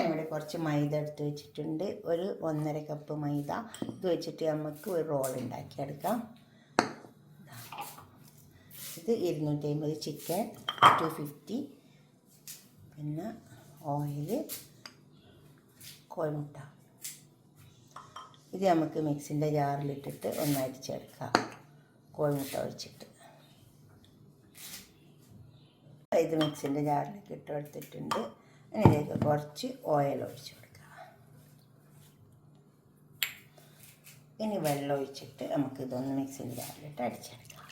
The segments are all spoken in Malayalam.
ഞാനിവിടെ കുറച്ച് മൈദ എടുത്ത് വെച്ചിട്ടുണ്ട്. ഒരു 1.5 കപ്പ് മൈദ. ഇത് വെച്ചിട്ട് നമുക്ക് ഒരു റോൾ ഉണ്ടാക്കിയെടുക്കാം. ഇത് 250 ചിക്കൻ, 250 പിന്നെ ഓയിൽ, കോഴിമുട്ട. ഇത് നമുക്ക് മിക്സിൻ്റെ ജാറിലിട്ടിട്ട് ഒന്ന് അടിച്ചെടുക്കാം. കോഴിമുട്ട ഒഴിച്ചിട്ട് ഇത് മിക്സിൻ്റെ ജാറിലേക്ക് ഇട്ടെടുത്തിട്ടുണ്ട്. അതിലേക്ക് കുറച്ച് ഓയിൽ ഒഴിച്ച് കൊടുക്കുക. ഇനി വെള്ളം ഒഴിച്ചിട്ട് നമുക്കിതൊന്ന് മിക്സിൻ്റെ ജാറിലിട്ട് അടിച്ചെടുക്കാം.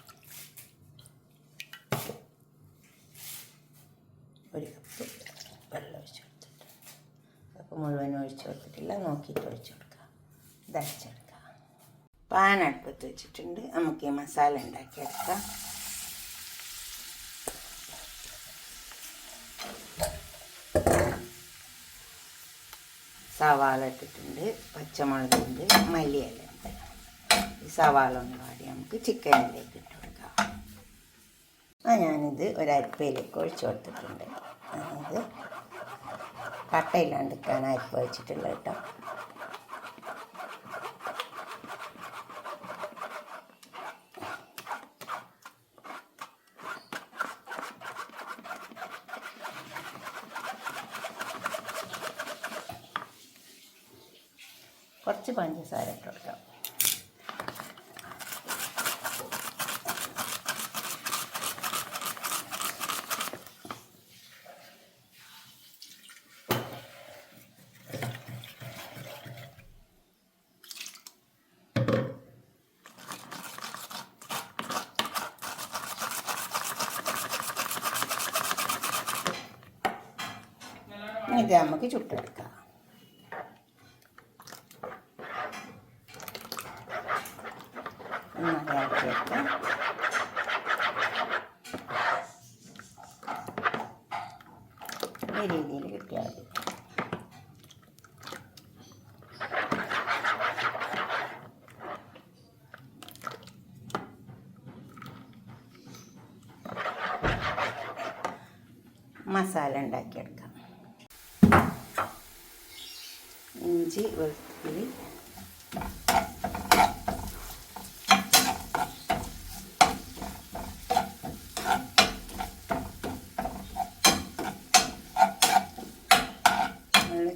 1 കപ്പ് വെള്ളം ഒഴിച്ച് കൊടുത്തിട്ട്, കപ്പ് മുഴുവൻ ഒഴിച്ച് കൊടുത്തിട്ടില്ല, നോക്കിയിട്ട് ഒഴിച്ച് കൊടുക്കുക. ഇത് അടിച്ചെടുക്കാം. പാൻ അടുപ്പത്ത് വെച്ചിട്ടുണ്ട്. നമുക്ക് ഈ മസാല ഉണ്ടാക്കിയെടുക്കാം. സവാള ഇട്ടിട്ടുണ്ട്, പച്ചമുളകുണ്ട്, മല്ലിയില ഉണ്ട്. ഈ സവാള ഒന്ന് വാടി നമുക്ക് ചിക്കനിലേക്ക് ഇട്ട് കൊടുക്കാം. ഞാനിത് ഒരു അരിപ്പയിലേക്ക് ഒഴിച്ച് കൊടുത്തിട്ടുണ്ട്. അതായത് കട്ടയില്ലാണ്ടിരിക്കാൻ അരിപ്പ വെച്ചിട്ടുള്ള കേട്ടോ. കുറച്ച് പഞ്ചസാര ഇട്ട് കൊടുക്കാം. ഇത് നമുക്ക് ചുട്ടെടുക്കാം. നന്നാക്കിയിട്ട് ഈ രീതിയിൽ കിട്ടിയാൽ മതി. മസാല ഉണ്ടാക്കിയെടുക്കാം. ഇഞ്ചി, വെളുത്തുള്ളി,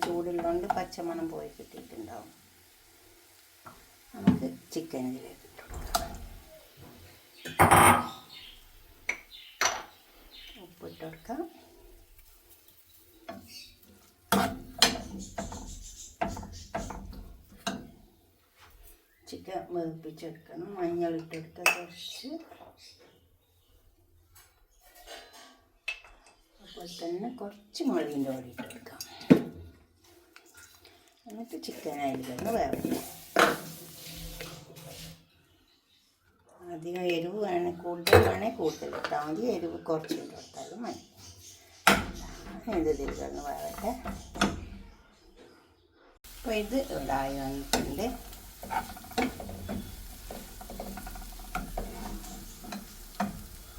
ചൂടുള്ളതുകൊണ്ട് പച്ചമണം പോയി കിട്ടിയിട്ടുണ്ടാവും. നമുക്ക് ചിക്കൻ ഇതിലേക്ക് ഇട്ട് കൊടുക്കാം. ഉപ്പിട്ട് കൊടുക്കാം. ചിക്കൻ വേവിപ്പിച്ചെടുക്കണം. മഞ്ഞളിട്ടെടുത്ത കുറച്ച്, അപ്പോൾ തന്നെ കുറച്ച് മുളകിൻ്റെ പൊടി ഇട്ട് കൊടുക്കാം. എന്നിട്ട് ചിക്കൻ അതിലൊന്ന് വേവണം. അധികം എരിവ് വേണമെങ്കിൽ കൂടുതൽ ഇട്ടാൽ മതി. എരിവ് കുറച്ച് ഇട്ട് കൊടുത്താലും മതി. ഇതിലൊന്ന് വേവട്ടെ. അപ്പോൾ ഇത് ഇവിടെ ആയി വന്നിട്ടുണ്ട്.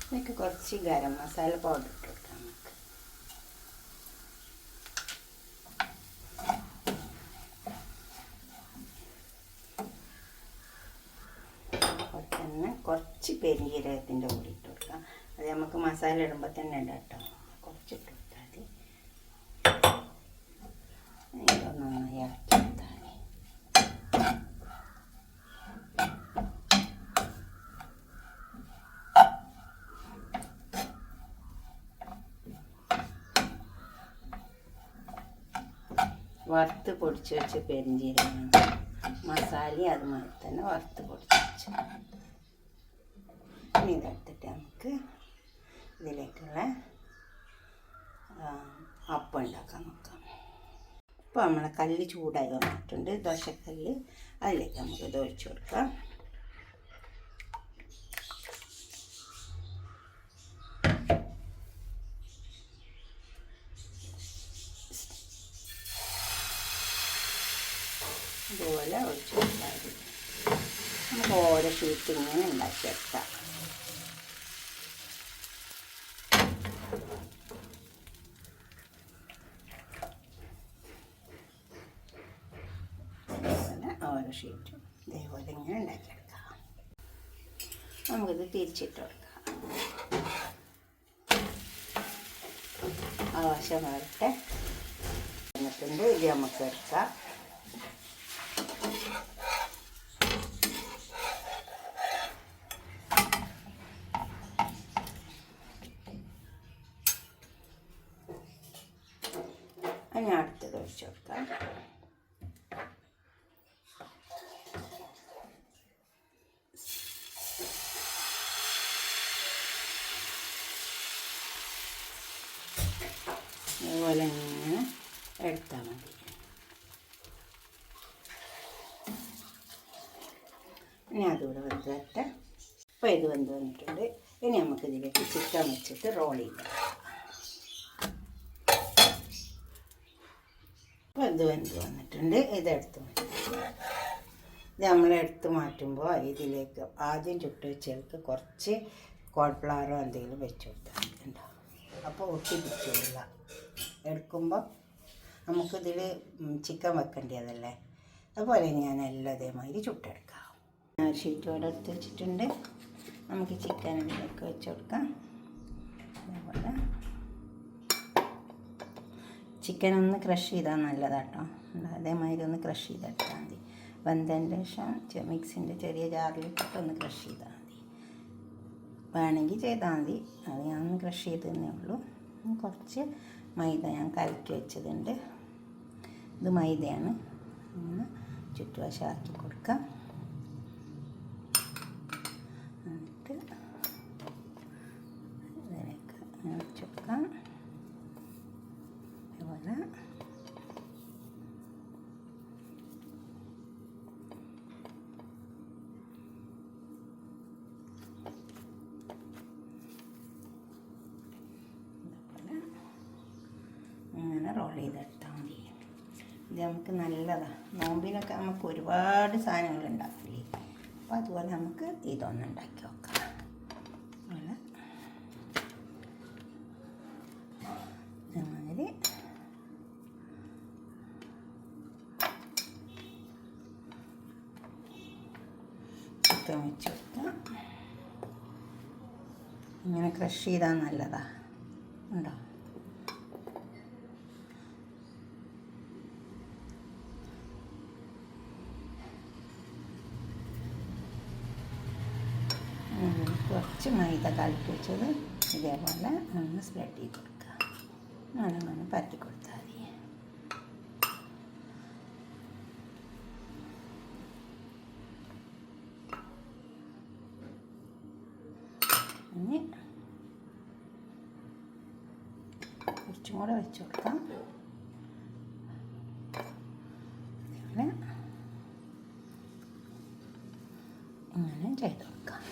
ഇതിലേക്ക് കുറച്ച് ഗരം മസാല പൗഡർ ഇട്ട് കൊടുക്കാം. നമുക്ക് തന്നെ കുറച്ച് പെരുംജീരകത്തിൻ്റെ പൊടി ഇട്ട് കൊടുക്കാം. അത് നമുക്ക് മസാല ഇടുമ്പോൾ തന്നെ ഇടാം കേട്ടോ. കുറച്ചിട്ട് കൊടുത്താൽ മതി. ഇതൊന്ന് നന്നായി ഇളക്കി കൊടുത്താൽ മതി. വറുത്ത് പൊടിച്ച് വെച്ച് പെരുംജീരകം മസാലയും അതുമായി തന്നെ വറുത്ത് പൊടിച്ച് വെച്ച് ഇനി ഇതെടുത്തിട്ട് നമുക്ക് ഇതിലേക്കുള്ള അപ്പം ഉണ്ടാക്കാൻ നോക്കാം. ഇപ്പോൾ നമ്മളെ കല്ല് ചൂടായി വന്നിട്ടുണ്ട്, ദോശക്കല്ല്. അതിലേക്ക് നമുക്ക് ഇത് ഒഴിച്ച് കൊടുക്കാം. ഇതുപോലെ ഒഴിച്ച് കൊടുത്താൽ മതി. നമുക്ക് ഓരോ ഷീറ്റ് ഇങ്ങനെ ഉണ്ടാക്കിയെടുക്കാം. ഷീറ്റും ഇതേപോലെ ഇങ്ങനെ ഉണ്ടാക്കിയെടുക്കാം. നമുക്കിത് തിരിച്ചിട്ട് കൊടുക്കാം. ആവശ്യം വരട്ടെ എന്നിട്ടുണ്ട്. ഇത് നമുക്ക് എടുക്കാം. ഇനി അടുത്തത് ഒഴിച്ച് കൊടുക്കാം. അതുപോലെ ഇങ്ങനെ എടുത്താൽ മതി. ഇനി അതുകൂടെ വെന്ത് വരട്ടെ. അപ്പോൾ ഇത് വെന്ത് വന്നിട്ടുണ്ട്. ഇനി നമുക്കിതിലേക്ക് ചിക്കൻ വെച്ചിട്ട് റോൾ ചെയ്യാം. അപ്പോൾ ഇത് വെന്ത് വന്നിട്ടുണ്ട്. ഇതെടുത്ത് മാറ്റും. ഇത് നമ്മളെടുത്ത് മാറ്റുമ്പോൾ ഇതിലേക്ക് ആദ്യം ചുട്ട് വെച്ചതിലേക്ക് കുറച്ച് കോൺഫ്ലവറോ എന്തെങ്കിലും വെച്ച് കൊടുത്താൽ ഉണ്ടാവും. അപ്പോൾ ഒട്ടി പിടിച്ചില്ല. എടുക്കുമ്പോൾ നമുക്കിതിൽ ചിക്കൻ വെക്കേണ്ടതല്ലേ. അതുപോലെ ഞാൻ എല്ലാം ഇതേമാതിരി ചുട്ടെടുക്കാം. ഷീറ്റ് ഇവിടെ എടുത്ത് വെച്ചിട്ടുണ്ട്. നമുക്ക് ചിക്കൻ ഇതിലേക്ക് വെച്ച് കൊടുക്കാം. അതേപോലെ ചിക്കൻ ഒന്ന് ക്രഷ് ചെയ്താൽ നല്ലതാട്ടോ. അതേമാതിരി ഒന്ന് ക്രഷ് ചെയ്തെടുത്താൽ മതി. വെന്തതിന് ശേഷം മിക്സിൻ്റെ ചെറിയ ജാറിലിട്ടിട്ട് ഒന്ന് ക്രഷ് ചെയ്താൽ മതി. വേണമെങ്കിൽ ചെയ്താൽ മതി. അത് ഞാൻ ഒന്ന് ക്രഷ് ചെയ്തതന്നേ ഉള്ളൂ. കുറച്ച് മൈദ ഞാൻ കലക്കി വെച്ചതുണ്ട്. ഇത് മൈദയാണ്. ഇങ്ങനെ ചുറ്റുവശമാക്കി കൊടുക്കാം. എന്നിട്ട് ഇതിലേക്ക് വെച്ച് കൊടുക്കാം. അതുപോലെ ഇങ്ങനെ റോൾ ചെയ്തെടുത്താൽ മതി. ഇത് നമുക്ക് നല്ലതാണ്. നോമ്പിനൊക്കെ നമുക്ക് ഒരുപാട് സാധനങ്ങൾ ഉണ്ടാക്കില്ലേ. അപ്പോൾ അതുപോലെ നമുക്ക് ഇതൊന്ന് ഉണ്ടാക്കി നോക്കാം. അതുപോലെ ഇതേമാതിരി ചിക്കൻ വെച്ച് കൊടുക്കാം. ഇങ്ങനെ ക്രഷ് ചെയ്താൽ നല്ലതാണ്. ഉണ്ടോ? കുറച്ച് മൈദ കലക്കി വെച്ചത് ഇതേപോലെ ഒന്ന് സ്പ്രെഡ് ചെയ്ത് കൊടുക്കുക. അങ്ങനെ പരത്തി കൊടുത്താൽ മതി. ഇനി കുറച്ചും കൂടെ വെച്ച് കൊടുക്കാം. അതേപോലെ ഇങ്ങനെ ചെയ്ത് കൊടുക്കാം.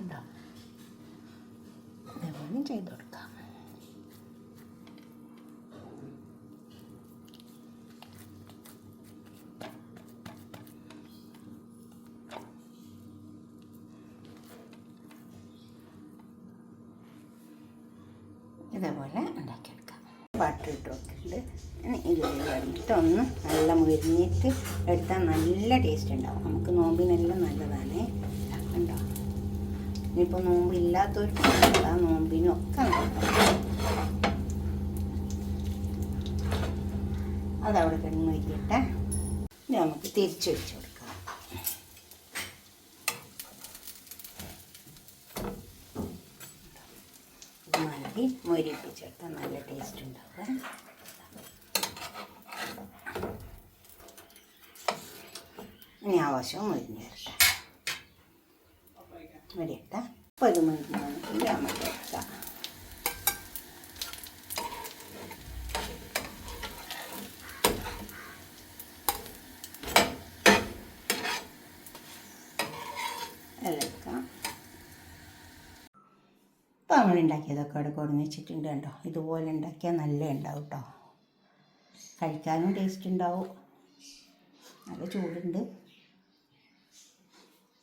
ഉണ്ടോ? അതേപോലെ ചെയ്ത് കൊടുക്കാം. ഇതേപോലെ ഉണ്ടാക്കിയെടുക്കാം. ബട്ടർ ഇട്ട് വെക്കുന്നുണ്ട്. ഇതിട്ട് ഒന്ന് നല്ല മുരിഞ്ഞിട്ട് എടുത്താൽ നല്ല ടേസ്റ്റ് ഉണ്ടാവും. നമുക്ക് നോമ്പിനെല്ലാം നല്ലതാണ്. ഉണ്ടോ? ഇനിയിപ്പോൾ നോമ്പില്ലാത്തവർക്ക് ആ നോമ്പിനൊക്കെ അതവിടെ കിടന്ന് വയ്ക്കട്ടെ. ഇനി നമുക്ക് തിരിച്ചു വെച്ച് കൊടുക്കാം. മതി മൊരിപ്പിച്ചെടുത്താൽ നല്ല ടേസ്റ്റ് ഉണ്ടാവും. ഇനി ആവശ്യം മൊരിഞ്ഞ് വരട്ടെ. വരട്ടെ. അപ്പോൾ ഇത് മൊരിഞ്ഞ് നമുക്ക് എടുക്കാം. എല്ലാം അപ്പോൾ നമ്മൾ ഉണ്ടാക്കിയതൊക്കെ അവിടെ കൊടുന്ന് വെച്ചിട്ടുണ്ട്. കേട്ടോ, ഇതുപോലെ ഉണ്ടാക്കിയാൽ നല്ല ഉണ്ടാവും കേട്ടോ. കഴിക്കാനും ടേസ്റ്റ് ഉണ്ടാവും. നല്ല ചൂടുണ്ട്.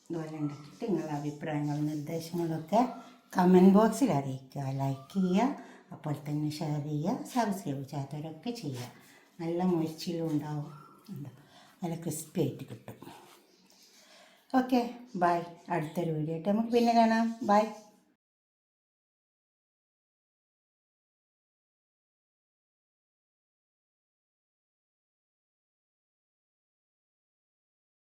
ഇതുപോലെ ഉണ്ടാക്കിയിട്ട് നിങ്ങളുടെ അഭിപ്രായങ്ങളും നിർദ്ദേശങ്ങളൊക്കെ കമൻറ്റ് ബോക്സിൽ അറിയിക്കുക. ലൈക്ക് ചെയ്യുക, അപ്പോൾ തന്നെ ഷെയർ ചെയ്യുക, സബ്സ്ക്രൈബ് ചെയ്യാത്തവരൊക്കെ ചെയ്യുക. നല്ല മൊരിച്ചിലും ഉണ്ടാവും. നല്ല ക്രിസ്പി ആയിട്ട് കിട്ടും. Okay, by. അടുത്തൊരു വീഡിയോ ആയിട്ട് നമുക്ക് പിന്നെ കാണാം. ബൈ.